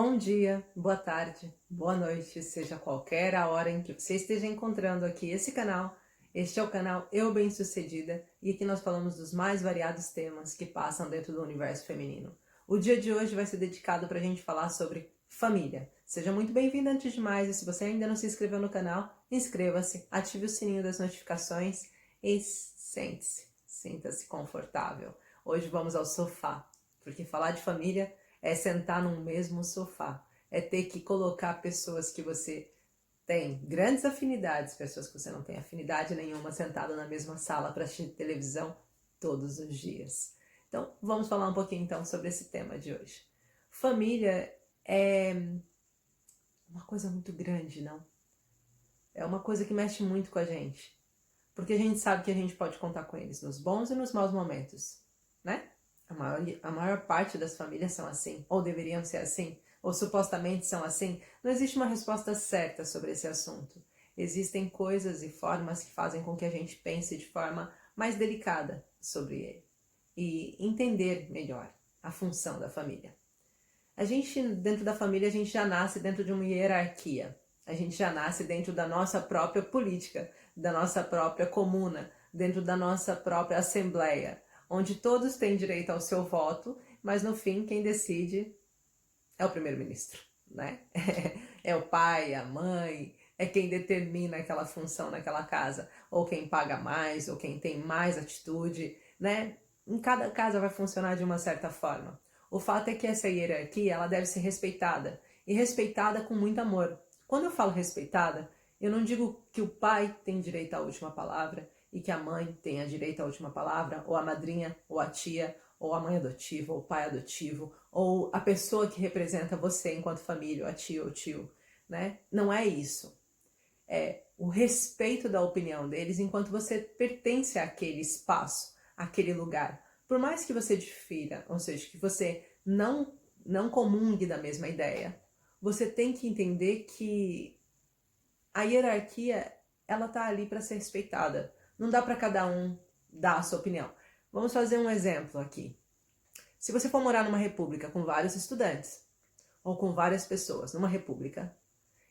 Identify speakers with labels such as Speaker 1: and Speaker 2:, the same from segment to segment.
Speaker 1: Bom dia, boa tarde, boa noite, seja qualquer a hora em que você esteja encontrando aqui esse canal. Este é o canal Eu Bem-Sucedida e aqui nós falamos dos mais variados temas que passam dentro do universo feminino. O dia de hoje vai ser dedicado para a gente falar sobre família. Seja muito bem-vindo antes de mais e se você ainda não se inscreveu no canal, inscreva-se, ative o sininho das notificações e sinta-se confortável. Hoje vamos ao sofá, porque falar de família é sentar num mesmo sofá, é ter que colocar pessoas que você tem grandes afinidades, pessoas que você não tem afinidade nenhuma, sentado na mesma sala para assistir televisão todos os dias. Então, vamos falar um pouquinho então sobre esse tema de hoje. Família é uma coisa muito grande, não? É uma coisa que mexe muito com a gente, porque a gente sabe que a gente pode contar com eles nos bons e nos maus momentos, né? A maior parte das famílias são assim, ou deveriam ser assim, ou supostamente são assim. Não existe uma resposta certa sobre esse assunto. Existem coisas e formas que fazem com que a gente pense de forma mais delicada sobre ele e entender melhor a função da família. A gente, dentro da família, a gente já nasce dentro de uma hierarquia. A gente já nasce dentro da nossa própria política, da nossa própria comuna, dentro da nossa própria assembleia, onde todos têm direito ao seu voto, mas no fim quem decide é o primeiro-ministro, né? É o pai, a mãe, é quem determina aquela função naquela casa, ou quem paga mais, ou quem tem mais atitude, né? Em cada casa vai funcionar de uma certa forma. O fato é que essa hierarquia, ela deve ser respeitada, e respeitada com muito amor. Quando eu falo respeitada, eu não digo que o pai tem direito à última palavra, e que a mãe tenha direito à última palavra, ou a madrinha, ou a tia, ou a mãe adotiva, ou o pai adotivo, ou a pessoa que representa você enquanto família, ou a tia ou o tio, né? Não é isso. É o respeito da opinião deles enquanto você pertence àquele espaço, àquele lugar. Por mais que você difira, ou seja, que você não comungue da mesma ideia, você tem que entender que a hierarquia, ela tá ali para ser respeitada. Não dá para cada um dar a sua opinião. Vamos fazer um exemplo aqui. Se você for morar numa república com vários estudantes, ou com várias pessoas numa república,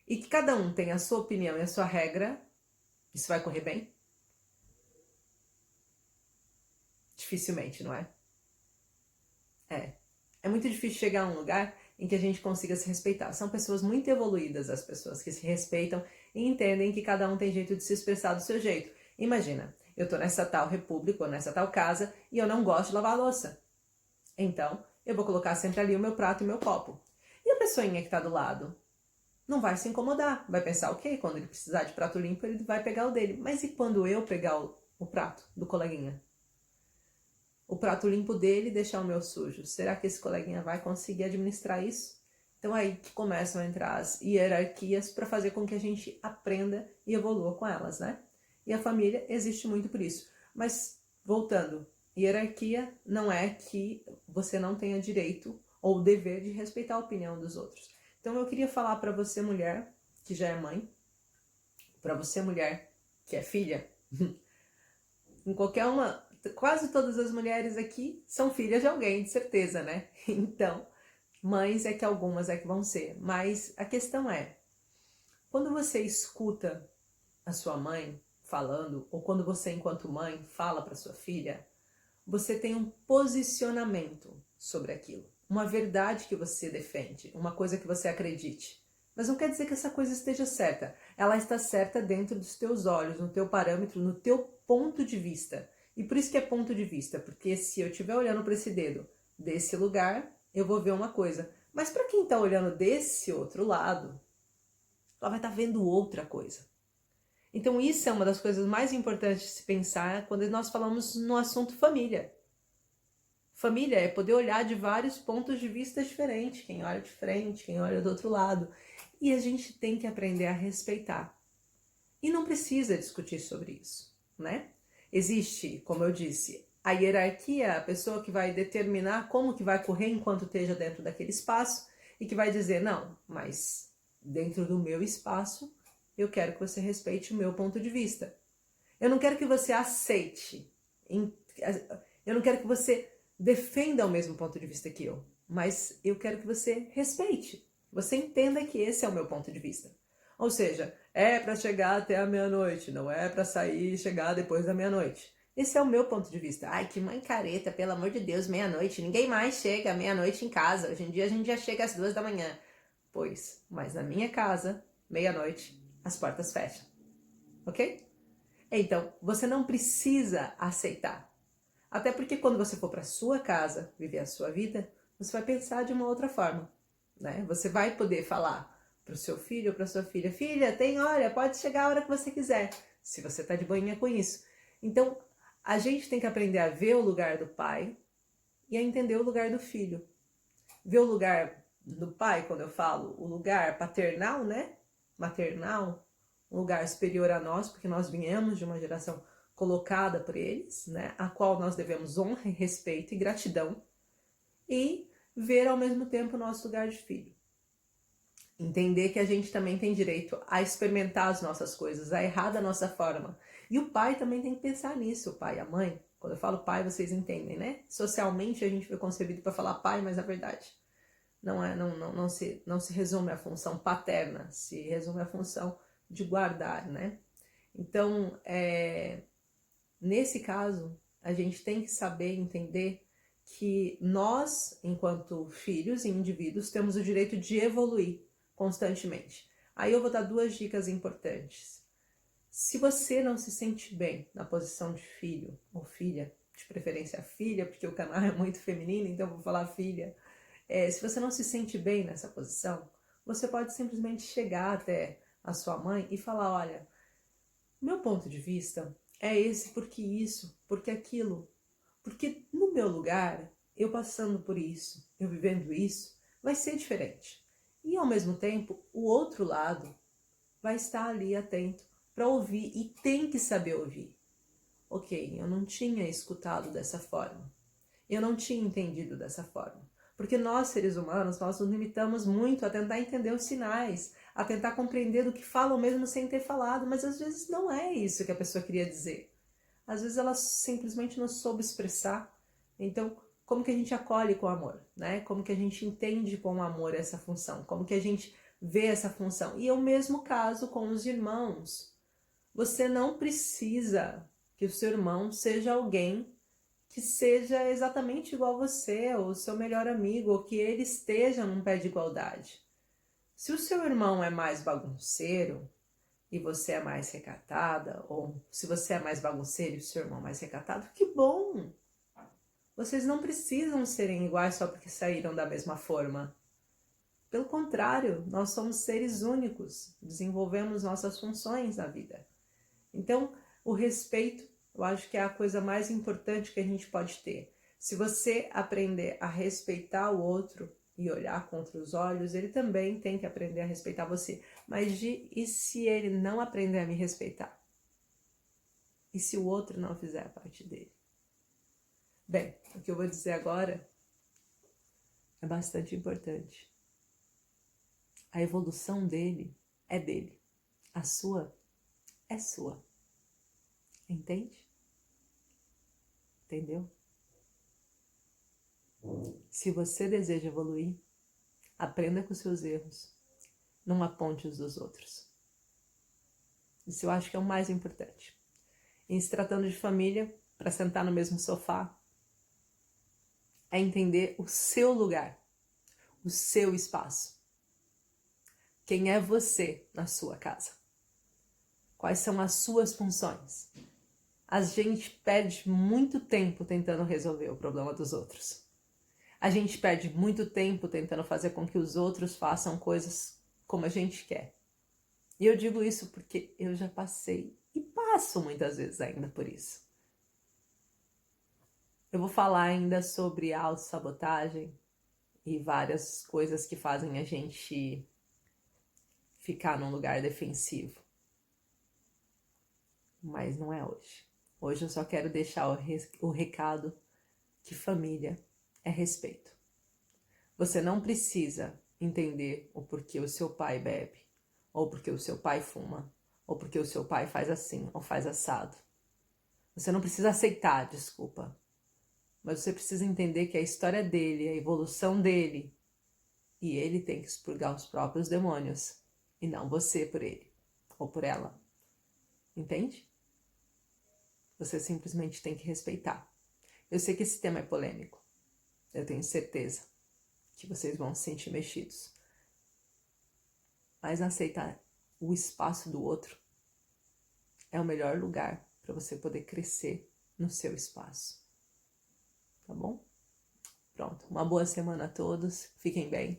Speaker 1: e que cada um tem a sua opinião e a sua regra, isso vai correr bem? Dificilmente, não é? É muito difícil chegar a um lugar em que a gente consiga se respeitar. São pessoas muito evoluídas, as pessoas que se respeitam e entendem que cada um tem jeito de se expressar do seu jeito. Imagina, eu tô nessa tal república ou nessa tal casa e eu não gosto de lavar a louça. Então, eu vou colocar sempre ali o meu prato e o meu copo. E a pessoinha que tá do lado não vai se incomodar. Vai pensar, ok, quando ele precisar de prato limpo, ele vai pegar o dele. Mas e quando eu pegar o prato do coleguinha? O prato limpo dele e deixar o meu sujo. Será que esse coleguinha vai conseguir administrar isso? Então é aí que começam a entrar as hierarquias para fazer com que a gente aprenda e evolua com elas, né? E a família existe muito por isso. Mas, voltando, hierarquia não é que você não tenha direito ou dever de respeitar a opinião dos outros. Então eu queria falar para você, mulher, que já é mãe, para você, mulher, que é filha, em qualquer uma, quase todas as mulheres aqui são filhas de alguém, de certeza, né? Então, mães é que algumas é que vão ser. Mas a questão é, quando você escuta a sua mãe falando, ou quando você, enquanto mãe, fala para sua filha, você tem um posicionamento sobre aquilo, uma verdade que você defende, uma coisa que você acredite. Mas não quer dizer que essa coisa esteja certa. Ela está certa dentro dos teus olhos, no teu parâmetro, no teu ponto de vista. E por isso que é ponto de vista, porque se eu estiver olhando para esse dedo desse lugar, eu vou ver uma coisa. Mas para quem está olhando desse outro lado, ela vai estar vendo outra coisa. Então isso é uma das coisas mais importantes de se pensar quando nós falamos no assunto família. Família é poder olhar de vários pontos de vista diferentes, quem olha de frente, quem olha do outro lado. E a gente tem que aprender a respeitar. E não precisa discutir sobre isso, né? Existe, como eu disse, a hierarquia, a pessoa que vai determinar como que vai correr enquanto esteja dentro daquele espaço e que vai dizer, não, mas dentro do meu espaço, eu quero que você respeite o meu ponto de vista. Eu não quero que você aceite, eu não quero que você defenda o mesmo ponto de vista que eu, mas eu quero que você respeite. Você entenda que esse é o meu ponto de vista. Ou seja, é para chegar até a meia-noite, não é para sair e chegar depois da meia-noite. Esse é o meu ponto de vista. Ai, que mãe careta, pelo amor de Deus, meia-noite. Ninguém mais chega à meia-noite em casa. Hoje em dia a gente já chega às 2 da manhã. Pois, mas na minha casa, meia-noite, as portas fecham. Ok? Então, você não precisa aceitar. Até porque quando você for para sua casa, viver a sua vida, você vai pensar de uma outra forma, né? Você vai poder falar para o seu filho ou para sua filha, filha, tem hora, pode chegar a hora que você quiser, se você tá de boinha com isso. Então, a gente tem que aprender a ver o lugar do pai e a entender o lugar do filho. Ver o lugar do pai, quando eu falo o lugar paternal, né? Maternal, um lugar superior a nós, porque nós viemos de uma geração colocada por eles, né? A qual nós devemos honra, respeito e gratidão. E ver ao mesmo tempo o nosso lugar de filho. Entender que a gente também tem direito a experimentar as nossas coisas, a errar da nossa forma. E o pai também tem que pensar nisso, o pai e a mãe. Quando eu falo pai, vocês entendem, né? Socialmente a gente foi concebido para falar pai, mas na verdade não se resume à função paterna, se resume à função de guardar, né? Então, nesse caso, a gente tem que saber entender que nós, enquanto filhos e indivíduos, temos o direito de evoluir constantemente. Aí eu vou dar 2 dicas importantes. Se você não se sente bem na posição de filho ou filha, de preferência filha, porque o canal é muito feminino, então eu vou falar filha. Se você não se sente bem nessa posição, você pode simplesmente chegar até a sua mãe e falar, olha, meu ponto de vista é esse, porque isso, porque aquilo. Porque no meu lugar, eu passando por isso, eu vivendo isso, vai ser diferente. E ao mesmo tempo, o outro lado vai estar ali atento para ouvir e tem que saber ouvir. Ok, eu não tinha escutado dessa forma. Eu não tinha entendido dessa forma. Porque nós, seres humanos, nós nos limitamos muito a tentar entender os sinais, a tentar compreender o que falam mesmo sem ter falado, mas às vezes não é isso que a pessoa queria dizer. Às vezes ela simplesmente não soube expressar. Então, como que a gente acolhe com amor, né? Como que a gente entende com amor essa função? Como que a gente vê essa função? E é o mesmo caso com os irmãos. Você não precisa que o seu irmão seja alguém que seja exatamente igual a você, ou seu melhor amigo, ou que ele esteja num pé de igualdade. Se o seu irmão é mais bagunceiro e você é mais recatada, ou se você é mais bagunceiro e o seu irmão mais recatado, que bom! Vocês não precisam serem iguais só porque saíram da mesma forma. Pelo contrário, nós somos seres únicos, desenvolvemos nossas funções na vida. Então, o respeito, eu acho que é a coisa mais importante que a gente pode ter. Se você aprender a respeitar o outro e olhar com outros olhos, ele também tem que aprender a respeitar você. Mas e se ele não aprender a me respeitar? E se o outro não fizer a parte dele? Bem, o que eu vou dizer agora é bastante importante. A evolução dele é dele. A sua é sua. Entende? Entendeu? Se você deseja evoluir, aprenda com seus erros. Não aponte os dos outros. Isso eu acho que é o mais importante. Em se tratando de família, para sentar no mesmo sofá, é entender o seu lugar, o seu espaço. Quem é você na sua casa? Quais são as suas funções? A gente perde muito tempo tentando resolver o problema dos outros. A gente perde muito tempo tentando fazer com que os outros façam coisas como a gente quer. E eu digo isso porque eu já passei e passo muitas vezes ainda por isso. Eu vou falar ainda sobre autossabotagem e várias coisas que fazem a gente ficar num lugar defensivo. Mas não é hoje. Hoje eu só quero deixar o recado que família é respeito. Você não precisa entender o porquê o seu pai bebe, ou porque o seu pai fuma, ou porque o seu pai faz assim ou faz assado. Você não precisa aceitar, desculpa. Mas você precisa entender que a história dele, a evolução dele, E ele tem que expurgar os próprios demônios, e não você por ele ou por ela. Entende? Você simplesmente tem que respeitar. Eu sei que esse tema é polêmico. Eu tenho certeza que vocês vão se sentir mexidos. Mas aceitar o espaço do outro é o melhor lugar para você poder crescer no seu espaço. Tá bom? Pronto. Uma boa semana a todos. Fiquem bem.